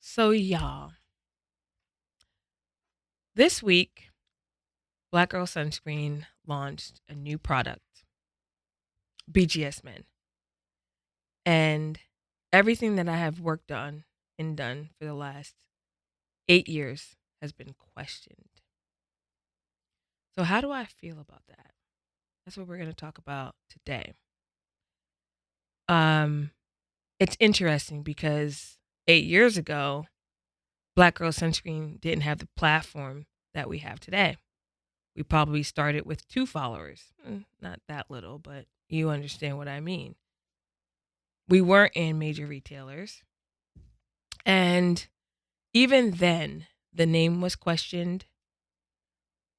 So, y'all, this week, Black Girl Sunscreen launched a new product, BGS Men. And everything that I have worked on and done for the last 8 years has been questioned. So, how do I feel about that? That's what we're going to talk about today. Um, it's interesting because 8 years ago, Black Girl Sunscreen didn't have the platform that we have today. We probably started with 2 followers. Not that little, but you understand what I mean. We weren't in major retailers. And even then, the name was questioned.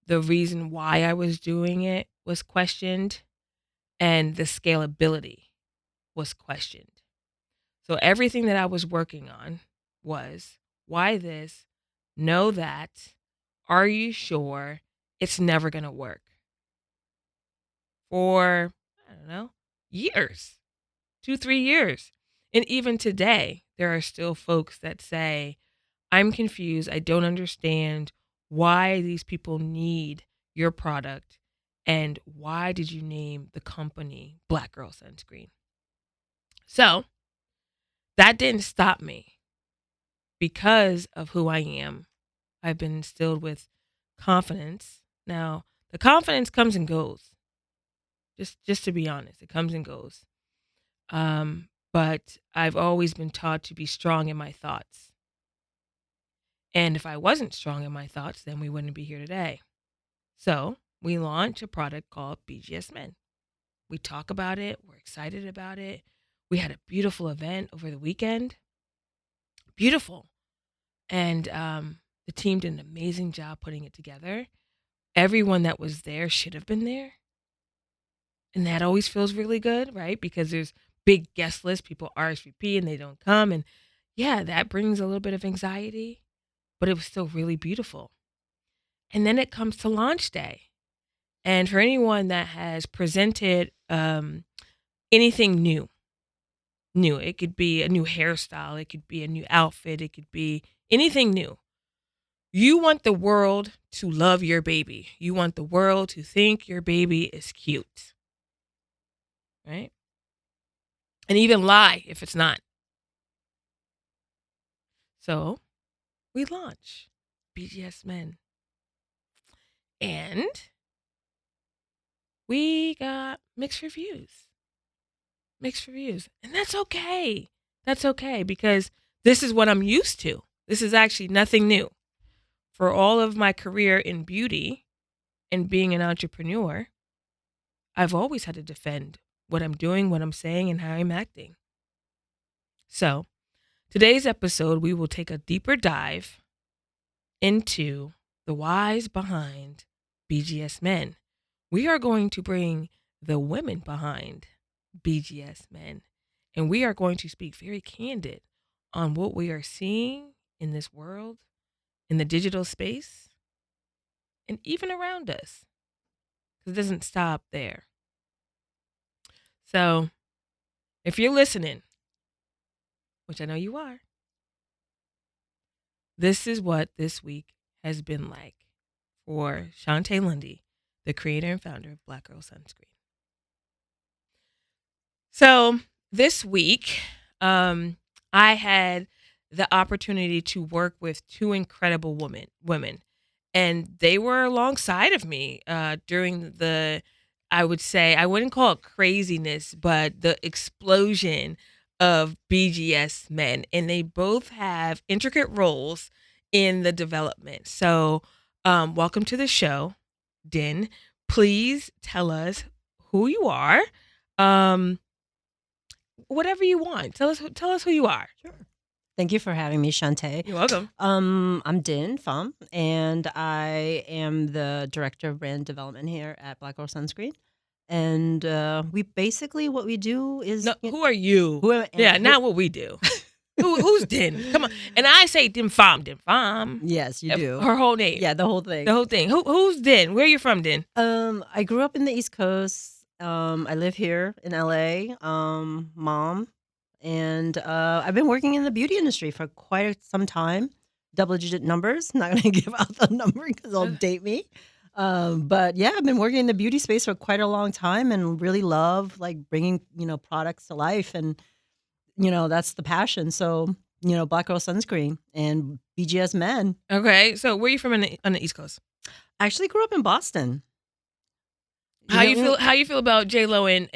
The reason why I was doing it was questioned. And the scalability was questioned. So everything that I was working on was why this, know that, are you sure it's never going to work? For, I don't know, years, 2, 3 years. And even today, there are still folks that say, I'm confused. I don't understand why these people need your product. And why did you name the company Black Girl Sunscreen? So that didn't stop me because of who I am. I've been instilled with confidence. Now, the confidence comes and goes. Just to be honest, it comes and goes. But I've always been taught to be strong in my thoughts. And if I wasn't strong in my thoughts, then we wouldn't be here today. So we launched a product called BGS Men. We talk about it. We're excited about it. We had a beautiful event over the weekend. Beautiful. And the team did an amazing job putting it together. Everyone that was there should have been there. And that always feels really good, right? Because there's big guest lists, people RSVP and they don't come. And yeah, that brings a little bit of anxiety, but it was still really beautiful. And then it comes to launch day. And for anyone that has presented anything new, it could be a new hairstyle, it could be a new outfit, it could be anything new. You want the world to love your baby. You want the world to think your baby is cute, right? And even lie if it's not. So we launch BGS Men. And we got mixed reviews. And that's okay. That's okay because this is what I'm used to. This is actually nothing new. For all of my career in beauty and being an entrepreneur, I've always had to defend what I'm doing, what I'm saying, and how I'm acting. So, today's episode, we will take a deeper dive into the whys behind BGS Men. We are going to bring the women behind BGS Men, and we are going to speak very candid on what we are seeing in this world, in the digital space, and even around us, because it doesn't stop there. So, if you're listening, which I know you are, this is what this week has been like for Shontay Lundy, the creator and founder of Black Girl Sunscreen. So this week, I had the opportunity to work with two incredible women, and they were alongside of me during the, I would say, I wouldn't call it craziness, but the explosion of BGS Men, and they both have intricate roles in the development. So, welcome to the show, Dinh. Please tell us who you are. Whatever you want. Tell us who you are. Sure. Thank you for having me, Shontay. You're welcome. I'm Dinh Pham, and I am the director of brand development here at Black Girl Sunscreen. And we basically what we do is No, who are you? Not what we do. Who's Dinh? Come on. And I say Dinh Pham. Yes, you do. Her whole name. Yeah, the whole thing. Who's Dinh? Where are you from, Dinh? I grew up in the East Coast. I live here in LA. Mom and I've been working in the beauty industry for quite some time. Double-digit numbers. Not going to give out the number because they'll date me. But yeah, I've been working in the beauty space for quite a long time, and really love like bringing products to life, and that's the passion. So Black Girl Sunscreen and BGS Men. Okay, so where are you from on the East Coast? I actually grew up in Boston. How you feel? How you feel about J-Lo and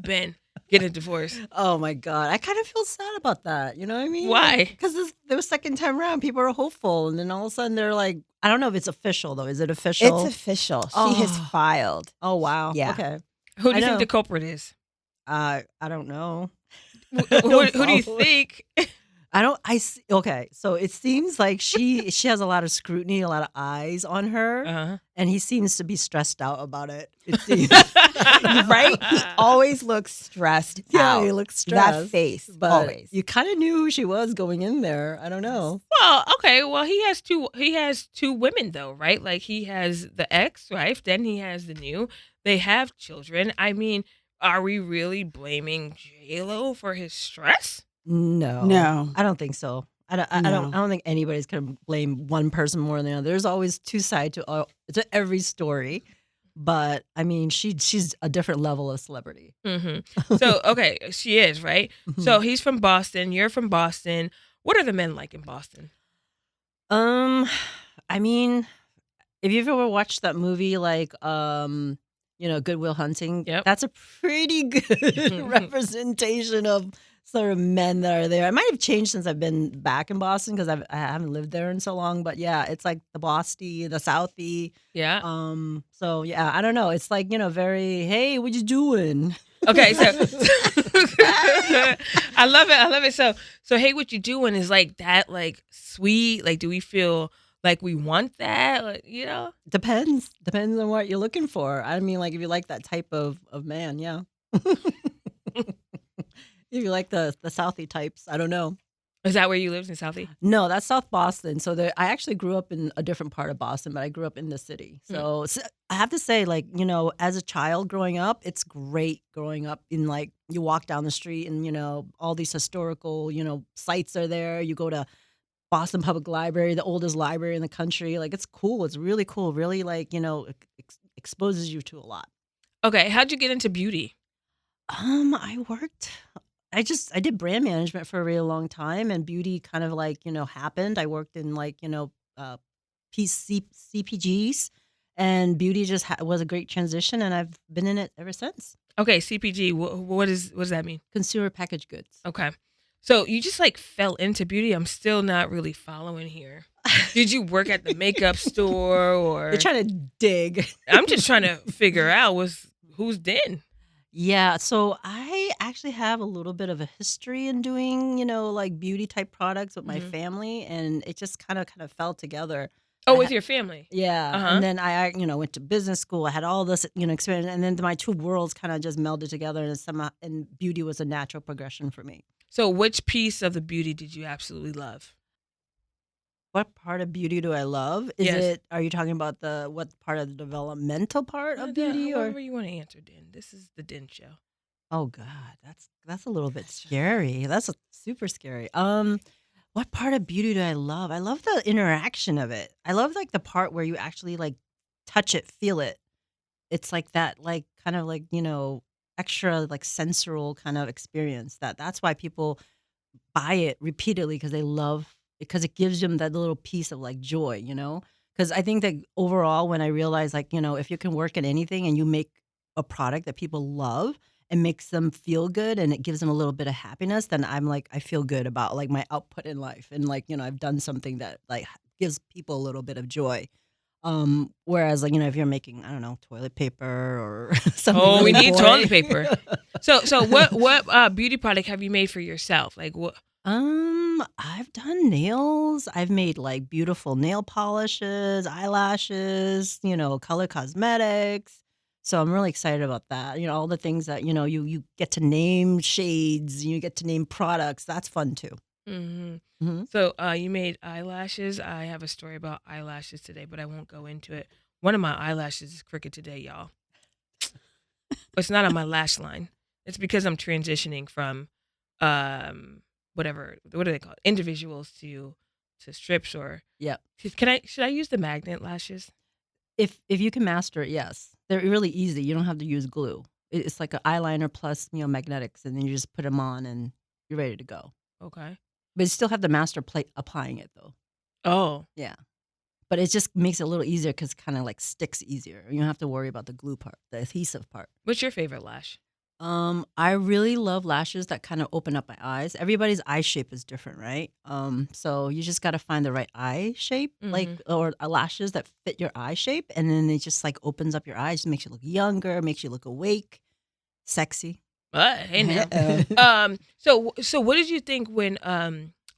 Ben getting a divorce? Oh my God. I kind of feel sad about that. You know what I mean? Why? Because the second time around, people are hopeful. And then all of a sudden they're like, I don't know if it's official though. Is it official? It's official. She has filed. Oh, wow. Yeah. Okay. Who do you think the culprit is? I don't know. Who do you think? Okay, so it seems like she has a lot of scrutiny, a lot of eyes on her, and he seems to be stressed out about it. It seems right? He always looks stressed out. Yeah, he looks stressed. That face, but always. You kind of knew who she was going in there. I don't know. Well, okay. Well, he has two women though, right? Like he has the ex-wife, then he has the new. They have children. I mean, are we really blaming J-Lo for his stress? No, I don't think so. I don't think anybody's gonna blame one person more than the other. There's always two sides to every story, but I mean, she's a different level of celebrity. Mm-hmm. So okay, she is right. So he's from Boston. You're from Boston. What are the men like in Boston? I mean, if you've ever watched that movie, like Good Will Hunting, that's a pretty good representation of sort of men that are there. It might have changed since I've been back in Boston because I haven't lived there in so long. But yeah, it's like the Bosty, the Southie. Yeah. So yeah, I don't know. It's like very, hey, what you doing? Okay, so I love it. I love it. So hey, what you doing is like that, like sweet. Like, do we feel like we want that? Like, Depends on what you're looking for. I mean, like if you like that type of man, yeah. If you like the Southie types, I don't know. Is that where you lived in Southie? No, that's South Boston. So I actually grew up in a different part of Boston, but I grew up in the city. So I have to say, like, as a child growing up, it's great growing up in like you walk down the street and all these historical sites are there. You go to Boston Public Library, the oldest library in the country. Like it's cool. It's really cool. Really like exposes you to a lot. Okay, how'd you get into beauty? I did brand management for a really long time, and beauty kind of like, happened. I worked in like, CPGs, and beauty just was a great transition, and I've been in it ever since. Okay, CPG, what does that mean? Consumer packaged goods. Okay. So you just like fell into beauty. I'm still not really following here. Did you work at the makeup store or? You're trying to dig. I'm just trying to figure out who's Dinh. Yeah, so I actually have a little bit of a history in doing, like beauty type products with my family, and it just kind of fell together. Oh, with your family? Yeah, and then I went to business school. I had all this, experience, and then my two worlds kind of just melded together, and beauty was a natural progression for me. So, which piece of the beauty did you absolutely love? What part of beauty do I love? Are you talking about what part of the developmental part of beauty, or however you want to answer, Dinh? This is the Dinh show. Oh God, that's a little bit scary. That's super scary. What part of beauty do I love? I love the interaction of it. I love like the part where you actually like touch it, feel it. It's like that, like kind of like extra like sensual kind of experience. That's why people buy it repeatedly because it gives them that little piece of like joy, because I think that overall when I realize like, if you can work at anything and you make a product that people love and makes them feel good and it gives them a little bit of happiness, then I'm like, I feel good about like my output in life. And like, I've done something that like gives people a little bit of joy. Whereas like, if you're making, I don't know, toilet paper or something. Oh, really we need boring. toilet paper. So what beauty product have you made for yourself? Like what? I've done nails. I've made like beautiful nail polishes, eyelashes, color cosmetics. So I'm really excited about that. All the things that, you get to name shades, you get to name products. That's fun too. Mm-hmm. Mm-hmm. So you made eyelashes. I have a story about eyelashes today, but I won't go into it. One of my eyelashes is crooked today, y'all. It's not on my lash line. It's because I'm transitioning from whatever, what are they called? Individuals to strips or Yep. should I use the magnet lashes? If you can master it, yes. They're really easy. You don't have to use glue. It's like an eyeliner plus, magnetics, and then you just put them on and you're ready to go. Okay. But you still have to master applying it though. Oh, Yeah. But it just makes it a little easier because it kind of like sticks easier. You don't have to worry about the glue part, the adhesive part. what's your favorite lash? I really love lashes that kind of open up my eyes. Everybody's eye shape is different, right? So you just got to find the right eye shape, like Mhm. or lashes that fit your eye shape, and then it just like opens up your eyes, makes you look younger, makes you look awake, sexy. Hey now. Uh-oh. So what did you think when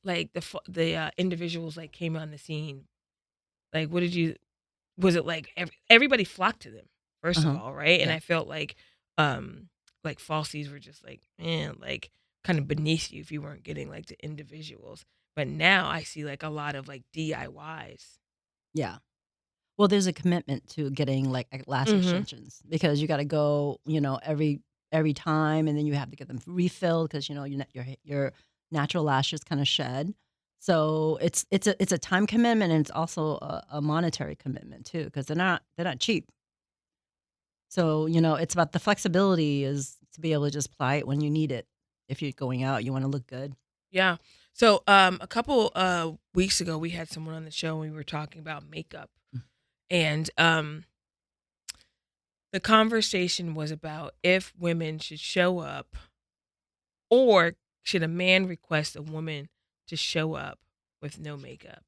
like the individuals like came on the scene? Like, what did you? Was it like everybody flocked to them first of Uh-huh. all, right? And Yeah. I felt like falsies were just like, man, like kind of beneath you if you weren't getting like the individuals. But now I see like a lot of like DIYs. Yeah. Well, there's a commitment to getting like lash Mm-hmm. extensions because you got to go, every time, and then you have to get them refilled because your natural lashes kind of shed. So it's a time commitment, and it's also a monetary commitment too because they're not cheap. So it's about the flexibility is to be able to just apply it when you need it. If you're going out, you want to look good. Yeah. So a couple weeks ago we had someone on the show and we were talking about makeup. And the conversation was about if women should show up or should a man request a woman to show up with no makeup.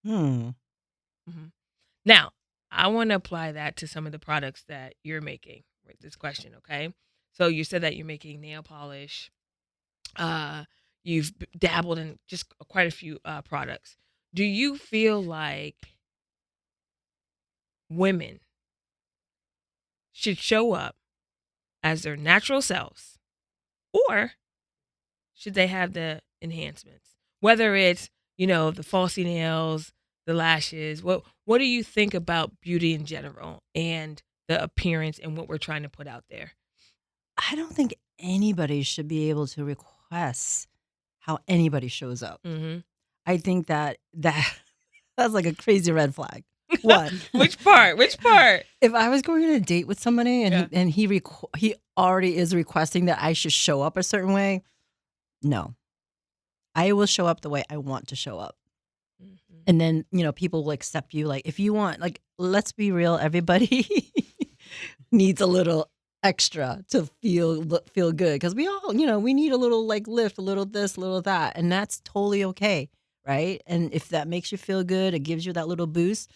Hmm. hmm Now, I want to apply that to some of the products that you're making with this question, okay? So you said that you're making nail polish. Uh, you've dabbled in just quite a few products. Do you feel like women should show up as their natural selves or should they have the enhancements? Whether it's, the falsy nails, the lashes, what do you think about beauty in general and the appearance and what we're trying to put out there? I don't think anybody should be able to request how anybody shows up. Mhm. I think that that's like a crazy red flag. One, Which part? Which part? if I was going on a date with somebody and Yeah. he already is requesting that I should show up a certain way, no, I will show up the way I want to show up. Mhm. And then, people will accept you. Like, if you want, like, let's be real, everybody needs a little extra to feel good. Cause we all, we need a little like lift, a little this, a little that. And that's totally okay. Right. And if that makes you feel good, it gives you that little boost.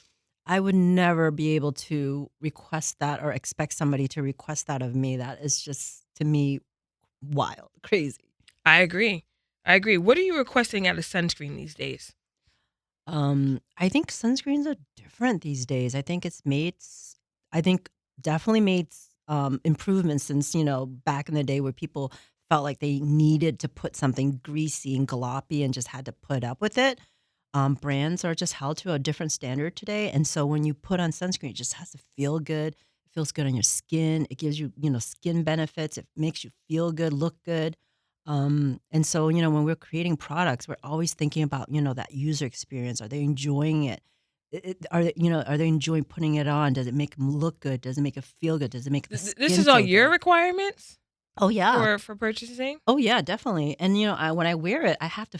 I would never be able to request that or expect somebody to request that of me. That is just, to me, wild, crazy. I agree. I agree. What are you requesting out of sunscreen these days? I think sunscreens are different these days. I think definitely made improvements since, back in the day where people felt like they needed to put something greasy and gloppy and just had to put up with it. Brands are just held to a different standard today. And so when you put on sunscreen, it just has to feel good. It feels good on your skin. It gives you, skin benefits. It makes you feel good, look good. And so, when we're creating products, we're always thinking about, that user experience. Are they enjoying it? Are they enjoying putting it on? Does it make them look good? Does it make it feel good? Does it make the This skin is all feel your good? requirements Oh yeah. for purchasing? Oh yeah, definitely. And when I wear it, I have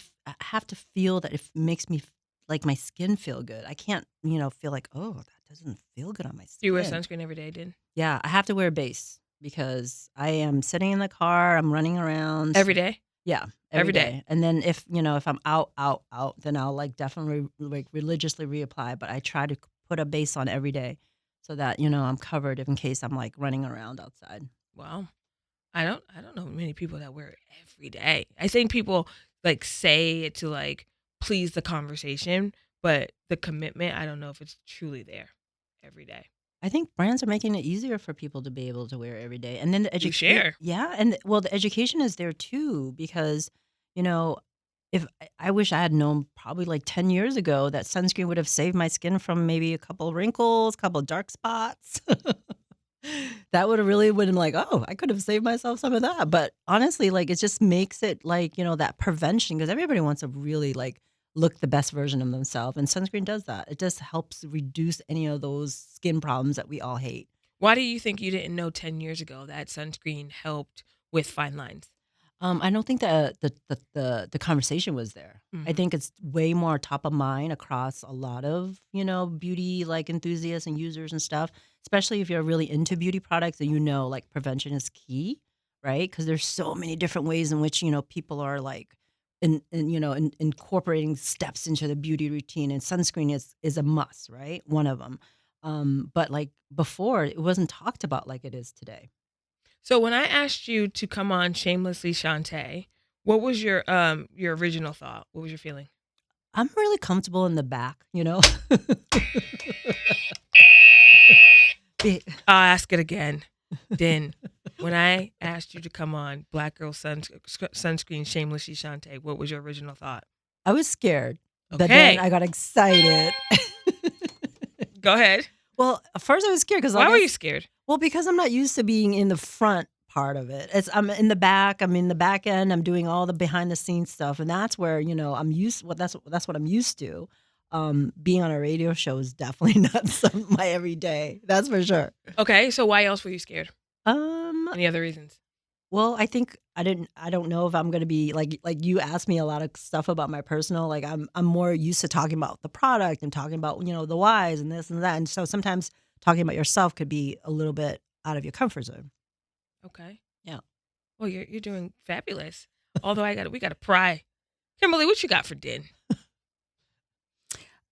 to feel that it makes me like my skin feel good. I can't, feel like, oh, that doesn't feel good on my Do you wear skin. sunscreen every day, Din? Yeah, I have to wear a base because I am sitting in the car, I'm running around. Every day? Yeah, Every every day. day. And then if I'm out, then I'll like definitely like religiously reapply. But I try to put a base on every day so that I'm covered in case I'm like running around outside. Wow. I don't know many people that wear it every day. I think people like say it to like please the conversation, but the commitment, I don't know if it's truly there every day. I think brands are making it easier for people to be able to wear every day. And then the You education, share. yeah, and well, the education is there too because you know if I wish I had known probably like 10 years ago that sunscreen would have saved my skin from maybe a couple wrinkles, couple dark spots. That would have really been like, oh, I could have saved myself some of that. But honestly, like it just makes it like, that prevention because everybody wants to really like look the best version of themselves. And sunscreen does that. It just helps reduce any of those skin problems that we all hate. Why do you think you didn't know 10 years ago that sunscreen helped with fine lines? I don't think that the conversation was there. I Mhm. think it's way more top of mind across a lot of beauty like enthusiasts and users and stuff. Especially if you're really into beauty products and like prevention is key, right? Because there's so many different ways in which people are like incorporating steps into the beauty routine, and sunscreen is a must, right? One of them. But like before, it wasn't talked about like it is today. So when I asked you to come on Shamelessly Shontay, what was your original thought? What was your feeling? I'm really comfortable in the back. Be- I'll ask it again. Din, when I asked you to come on Black Girl Sunscreen Shamelessly Shontay, what was your original thought? I was scared, but then Okay, I got excited. go ahead. Well, at first I was scared because Why were you scared? well, because I'm not used to being in the front part of it. I'm in the back. I'm in the back end. I'm doing all the behind the scenes stuff, and that's where I'm used. Well, that's what I'm used to. Being on a radio show is definitely not my everyday. That's for sure. Okay, so why else were you scared? Um, Any other reasons? Well, I think I don't know if I'm gonna be like you asked me a lot of stuff about my personal. Like I'm more used to talking about the product and talking about the whys and this and that. And so sometimes talking about yourself could be a little bit out of your comfort zone. Okay. Yeah. Well, you're doing fabulous. Although we got to pry. Kimberly, what you got for Din? Be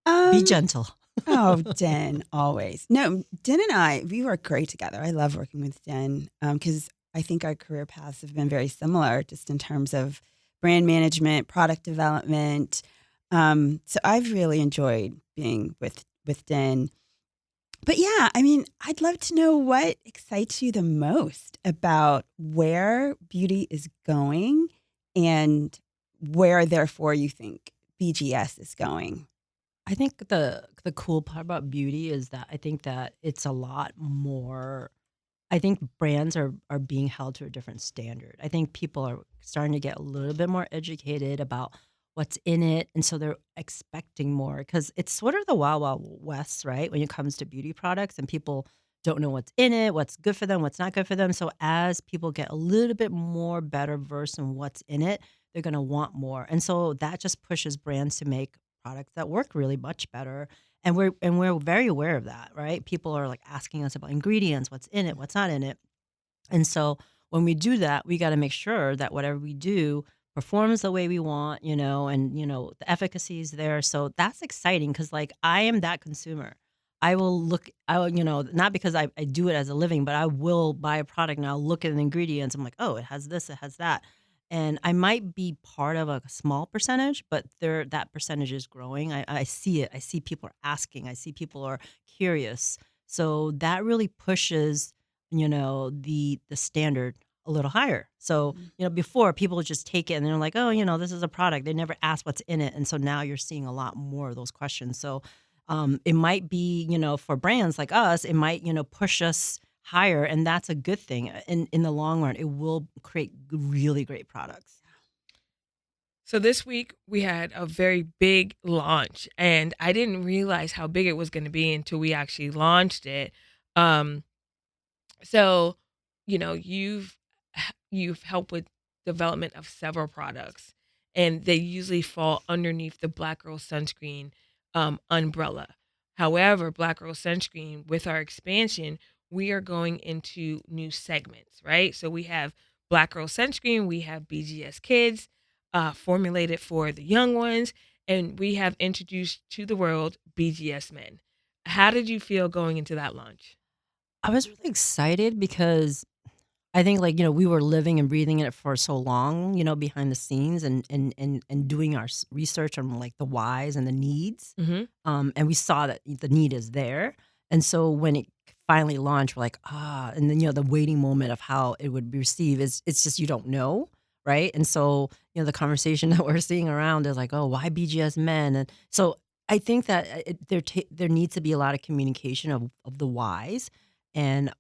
Um, gentle. oh, Den, always. No, Den and we work great together. I love working with Den because I think our career paths have been very similar just in terms of brand management, product development. So I've really enjoyed being with Den. But yeah, I mean, I'd love to know what excites you the most about where beauty is going and where, therefore, you think BGS is going. I think the cool part about beauty is that I think that it's a lot more. I think brands are being held to a different standard. I think people are starting to get a little bit more educated about what's in it, and so they're expecting more because it's sort of the wild wild west, right? When it comes to beauty products, and people don't know what's in it, what's good for them, what's not good for them. So as people get a little bit more better versed in what's in it, they're going to want more, and so that just pushes brands to make products that work really much better, and we're very aware of that, right? People are like asking us about ingredients, what's in it, what's not in it. And so when we do that, we got to make sure that whatever we do performs the way we want, and the efficacy is there. So that's exciting because like I am that consumer. I will, not because I do it as a living, but I will buy a product and I'll look at the ingredients. I'm like, oh, it has this, it has that. And I might be part of a small percentage, but that percentage is growing. I see it. I see people are asking. I see people are curious. So that really pushes the standard a little higher. So, Mhm. before people would just take it and they're like, "Oh, this is a product." They never ask what's in it. And so now you're seeing a lot more of those questions. So, it might be, for brands like us, it might, push us higher, and that's a good thing. In the long run, it will create really great products. So this week we had a very big launch, and I didn't realize how big it was going to be until we actually launched it. Um, so, you've helped with development of several products, and they usually fall underneath the Black Girl Sunscreen umbrella. However, Black Girl Sunscreen, with our expansion, we are going into new segments, right? So we have Black Girl Sunscreen, we have BGS Kids, formulated for the young ones, and we have introduced to the world BGS Men. How did you feel going into that launch? I was really excited because I think like, we were living and breathing in it for so long, behind the scenes and doing our research on like the whys and the needs. Hmm. And we saw that the need is there. And so when it finally launched, we're like, and then, the waiting moment of how it would be received is it's just you don't know. Right. And so, the conversation that we're seeing around is like, oh, why BGS men? And so I think that there needs to be a lot of communication of the whys. And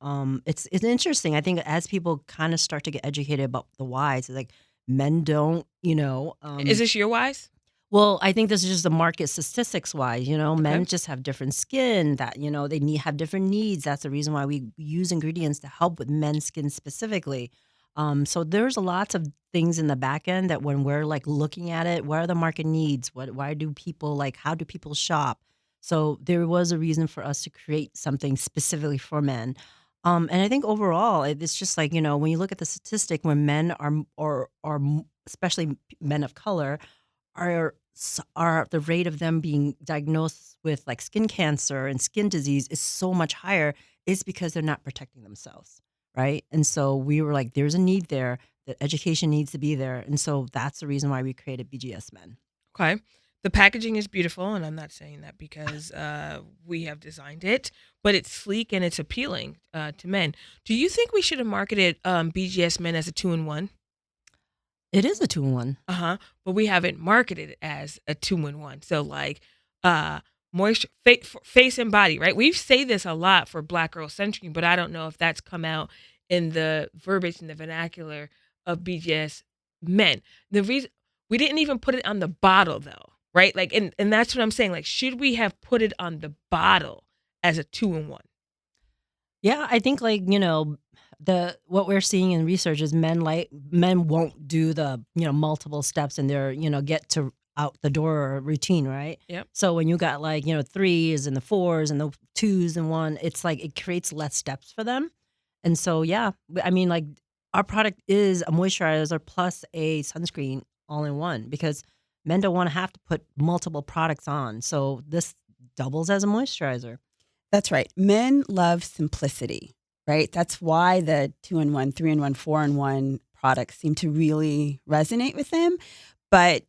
it's interesting. I think as people kind of start to get educated about the whys, it's like men don't, Is this your wise? well, I think this is just the market statistics wise, Okay. men just have different skin that, they have different needs. That's the reason why we use ingredients to help with men's skin specifically. So there's lots of things in the back end that when we're like looking at it, what are the market needs? Why do people how do people shop? So there was a reason for us to create something specifically for men. And I think overall, it's just like, when you look at the statistic, when men especially men of color, are the rate of them being diagnosed with like skin cancer and skin disease is so much higher is because they're not protecting themselves, right? And so we were like, there's a need there, that education needs to be there. And so that's the reason why we created BGS Men. Okay. The packaging is beautiful, and I'm not saying that because we have designed it, but it's sleek and it's appealing to men. Do you think we should have marketed BGS Men as a 2-in-1? It is a 2-in-1. But we haven't marketed it as a 2-in-1. So like moisture, face and body, right? We say this a lot for Black Girl Sunscreen, but I don't know if that's come out in the verbiage and the vernacular of BGS Men. The reason we didn't even put it on the bottle though, right? Like, and that's what I'm saying. Like, should we have put it on the bottle as a 2-in-1? Yeah, I think what we're seeing in research is men won't do the multiple steps in their get to out the door routine, right? Yep. So when you got 3s and the 4s and the 2s and 1, it's like it creates less steps for them. And so yeah, I mean our product is a moisturizer plus a sunscreen all in one because men don't want to have to put multiple products on. So this doubles as a moisturizer. That's right. Men love simplicity, right? That's why the 2-in-1, 3-in-1, 4-in-1 products seem to really resonate with them. But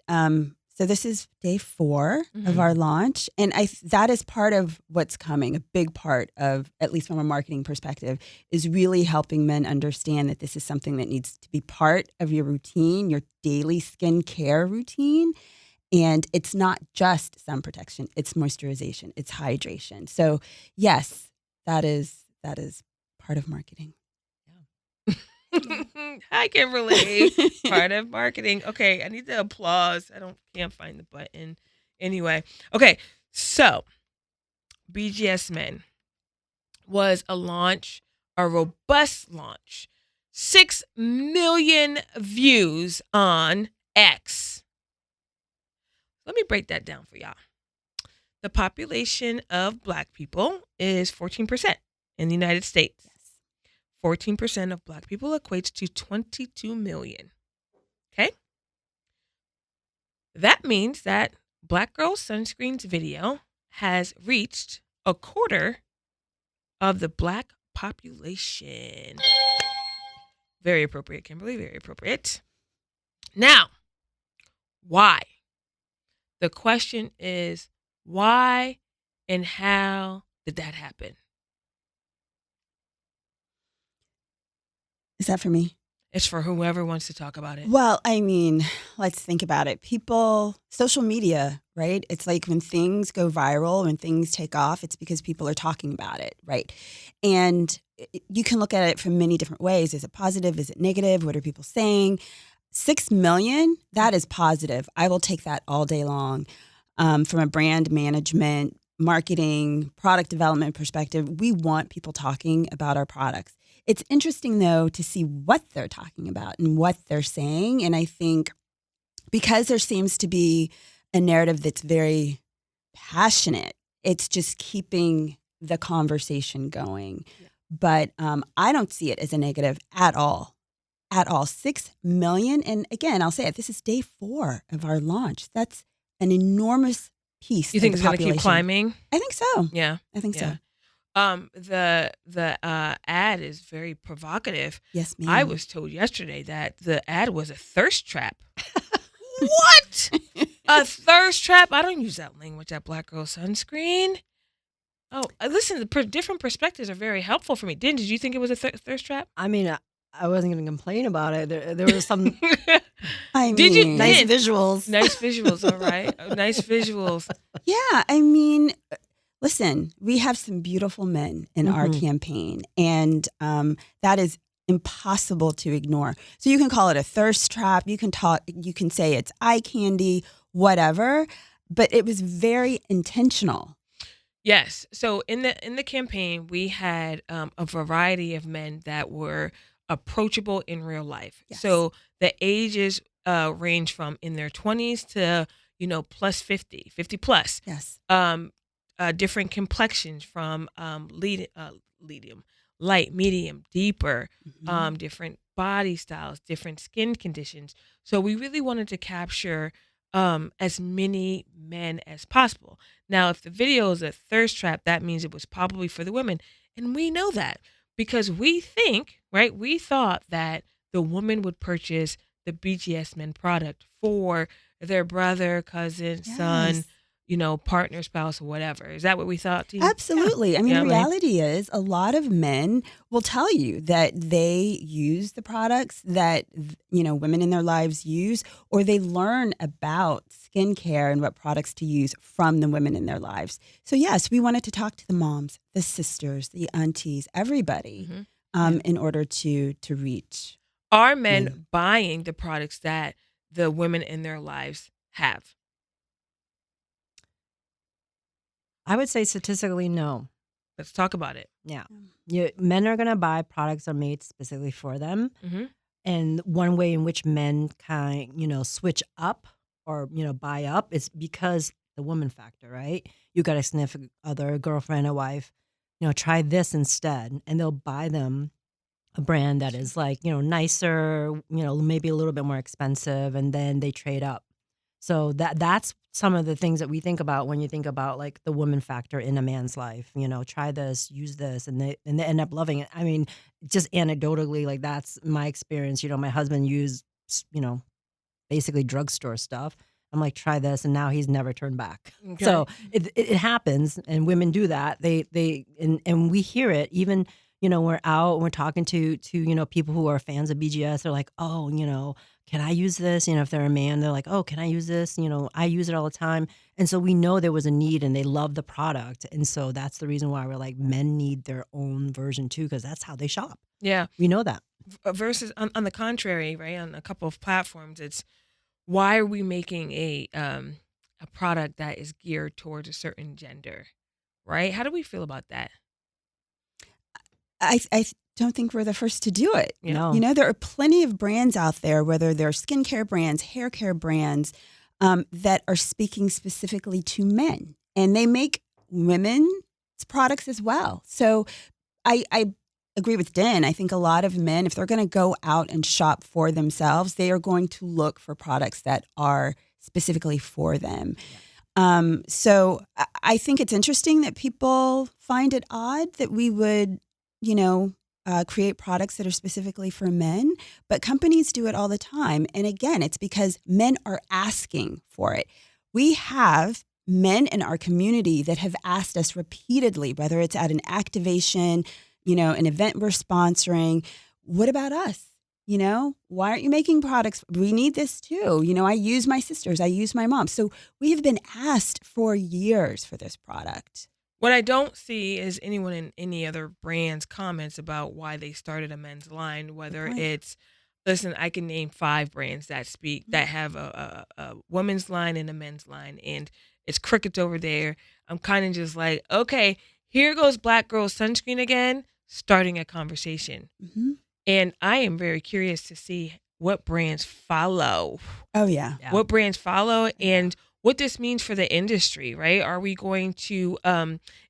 so this is day 4 of our launch. And that is part of what's coming. A big part of, at least from a marketing perspective, is really helping men understand that this is something that needs to be part of your routine, your daily skincare routine. And it's not just sun protection, it's moisturization, it's hydration. So yes, that is part of marketing. Hi, Kimberly. Part of marketing. Okay, I need the applause. Can't find the button. Anyway, okay, so BGS Men was a robust launch. 6 million views on X. Let me break that down for y'all. The population of Black people is 14% in the United States. 14% of Black people equates to 22 million. Okay? That means that Black Girl Sunscreen's video has reached a quarter of the Black population. Very appropriate, Kimberly. Very appropriate. Now, why? The question is, why and how did that happen? Is that for me? It's for whoever wants to talk about it. Well, I mean, let's think about it. Social media, right? It's like when things go viral, when things take off, it's because people are talking about it, right? And you can look at it from many different ways. Is it positive? Is it negative? What are people saying? 6 million, that is positive. I will take that all day long. From a brand management, marketing, product development perspective, we want people talking about our products. It's interesting, though, to see what they're talking about and what they're saying. And I think because there seems to be a narrative that's very passionate, it's just keeping the conversation going. Yeah. But I don't see it as a negative at all. At all. 6 million. And again, I'll say it, this is day 4 of our launch. That's an enormous piece. You think it's going to keep climbing? I think so. Yeah. I think so. The ad is very provocative. Yes, ma'am. I was told yesterday that the ad was a thirst trap. What? A thirst trap? I don't use that language at Black Girl Sunscreen. Oh, listen, the different perspectives are very helpful for me. Did you think it was a thirst trap? I mean, I wasn't going to complain about it. There was some nice visuals. Nice visuals, all right. Nice visuals. Yeah, I mean, listen, we have some beautiful men in our Mhm. campaign, and that is impossible to ignore. So you can call it a thirst trap. You can say it's eye candy, whatever. But it was very intentional. Yes. So in the campaign, we had a variety of men that were approachable in real life. Yes. So the ages range from in their 20s to plus 50 plus. Yes. Different complexions from medium, light, medium, deeper. Mhm. Different body styles, different skin conditions. So we really wanted to capture as many men as possible. Now, if the video is a thirst trap, that means it was probably for the women. And we know that because we think, right? We thought that the woman would purchase the BGS Men product for their brother, cousin, son, Yes. Partner, spouse, or whatever. Is that what we thought, T? Absolutely. I mean, Yeah, the right. reality is a lot of men will tell you that they use the products that, women in their lives use, or they learn about skincare and what products to use from the women in their lives. So yes, we wanted to talk to the moms, the sisters, the aunties, everybody, Mhm. in order to reach Are men men. buying the products that the women in their lives have? I would say statistically, no. Let's talk about it. Yeah. Men are going to buy products that are made specifically for them. Mm-hmm. And one way in which men can, switch up or, buy up is because the woman factor, right? You got a significant other, a girlfriend, a wife, try this instead. And they'll buy them a brand that is like, nicer, maybe a little bit more expensive, and then they trade up. So that's some of the things that we think about when you think about like the woman factor in a man's life. Try this, use this, and they end up loving it. I mean, just anecdotally, like that's my experience. My husband used, basically drugstore stuff. I'm like, try this, and now he's never turned back. Okay. So it happens, and women do that. And we hear it even. We're out and we're talking to people who are fans of BGS. They're like, oh, can I use this? If they're a man, they're like, oh, can I use this? I use it all the time. And so we know there was a need and they love the product. And so that's the reason why we're like, men need their own version too, because that's how they shop. Yeah. We know that. Versus on the contrary, right? On a couple of platforms, it's why are we making a product that is geared towards a certain gender, right? How do we feel about that? I don't think we're the first to do it. Yeah. No. There are plenty of brands out there, whether they're skincare brands, hair care brands, that are speaking specifically to men. And they make women's products as well. So I agree with Den. I think a lot of men, if they're going to go out and shop for themselves, they are going to look for products that are specifically for them. So I think it's interesting that people find it odd that we would, create products that are specifically for men, but companies do it all the time. And again, it's because men are asking for it. We have men in our community that have asked us repeatedly, whether it's at an activation, an event we're sponsoring, what about us? Why aren't you making products? We need this too. I use my sisters, I use my mom. So we have been asked for years for this product. What I don't see is anyone in any other brand's comments about why they started a men's line, whether point. it's, listen, I can name 5 brands that that have a women's line and a men's line, and it's crickets over there. I'm kind of just like, okay, here goes Black Girl Sunscreen again, starting a conversation. Mm-hmm. And I am very curious to see what brands follow. Oh, yeah. What brands follow and what this means for the industry, right? Are we going to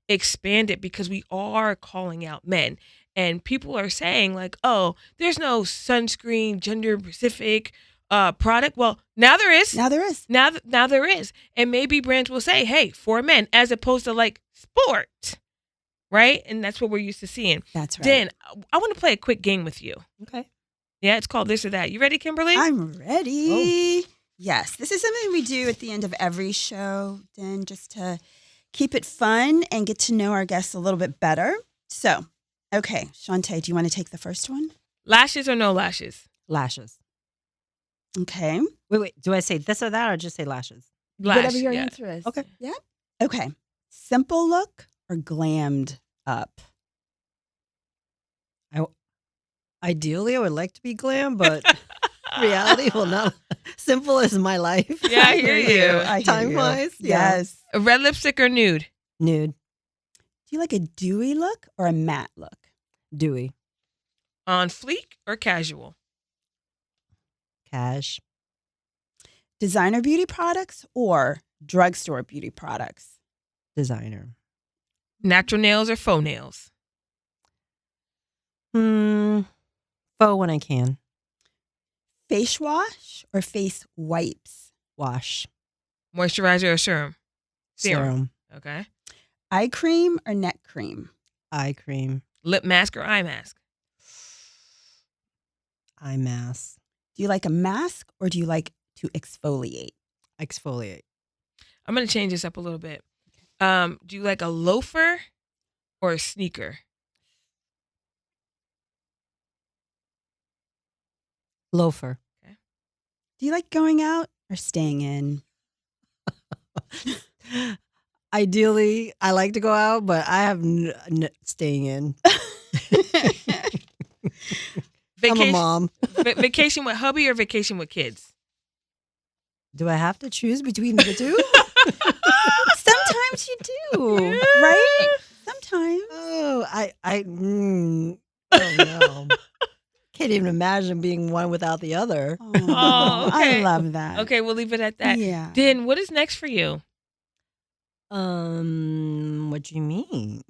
expand it because we are calling out men? And people are saying like, oh, there's no sunscreen gender specific product. Well, now there is. Now there is. Now there is. And maybe brands will say, hey, for men, as opposed to like sport, right? And that's what we're used to seeing. That's right. Dan, I want to play a quick game with you. Okay. Yeah, it's called This or That. You ready, Kimberly? I'm ready. Oh. Yes, this is something we do at the end of every show, then just to keep it fun and get to know our guests a little bit better. So, okay, Shontay, do you want to take the first one? Lashes or no lashes? Lashes. Okay. Wait. Do I say this or that or just say lashes? Whatever your answer is. Okay. Yeah. Okay. Simple look or glammed up? Ideally, I would like to be glam, but reality will not. Simple is my life. Yeah, I hear you. I hear Time you. wise, yeah. Yes. A red lipstick or nude? Nude, Do you like a dewy look or a matte look? dewy, On fleek or casual? cash, Designer beauty products or drugstore beauty products? designer. Natural nails or faux nails? Faux when I can. Face wash or face wipes? Wash. Moisturizer or serum? Serum. Okay. Eye cream or neck cream? Eye cream. Lip mask or eye mask? Eye mask. Do you like a mask or do you like to exfoliate? Exfoliate. I'm going to change this up a little bit. Do you like a loafer or a sneaker? Loafer. Do you like going out or staying in? Ideally, I like to go out, but I have staying in. I'm a mom. Vacation with hubby or vacation with kids? Do I have to choose between the two? Sometimes you do, right? Sometimes. Oh no. Can't even imagine being one without the other. Oh, okay. I love that. Okay, we'll leave it at that. Yeah. Din, what is next for you? What do you mean?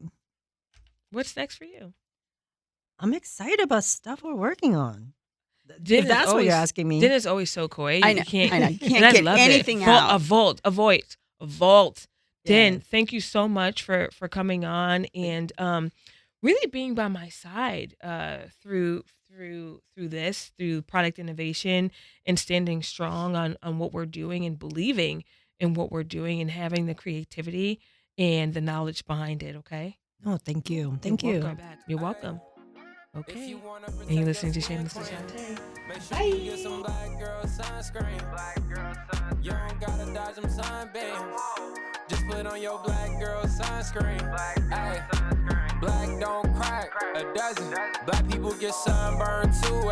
What's next for you? I'm excited about stuff we're working on. Din If is that's what always- you're asking me. Din is always so coy. I know. You can't, I know. You can't and I get love anything it. out. A vault. Din, Yes. thank you so much for coming on and really being by my side through product innovation and standing strong on what we're doing and believing in what we're doing and having the creativity and the knowledge behind it. Okay. Oh, thank you. Thank You're you. welcome. You're welcome. Okay. And you're listening to Shamelessly Shontay. Make sure you get some Black Girl Sunscreen. You don't gotta dodge them sunbeams. Just put on your Black Girl Sunscreen. Ay, black don't crack a dozen. Black people get sunburned too.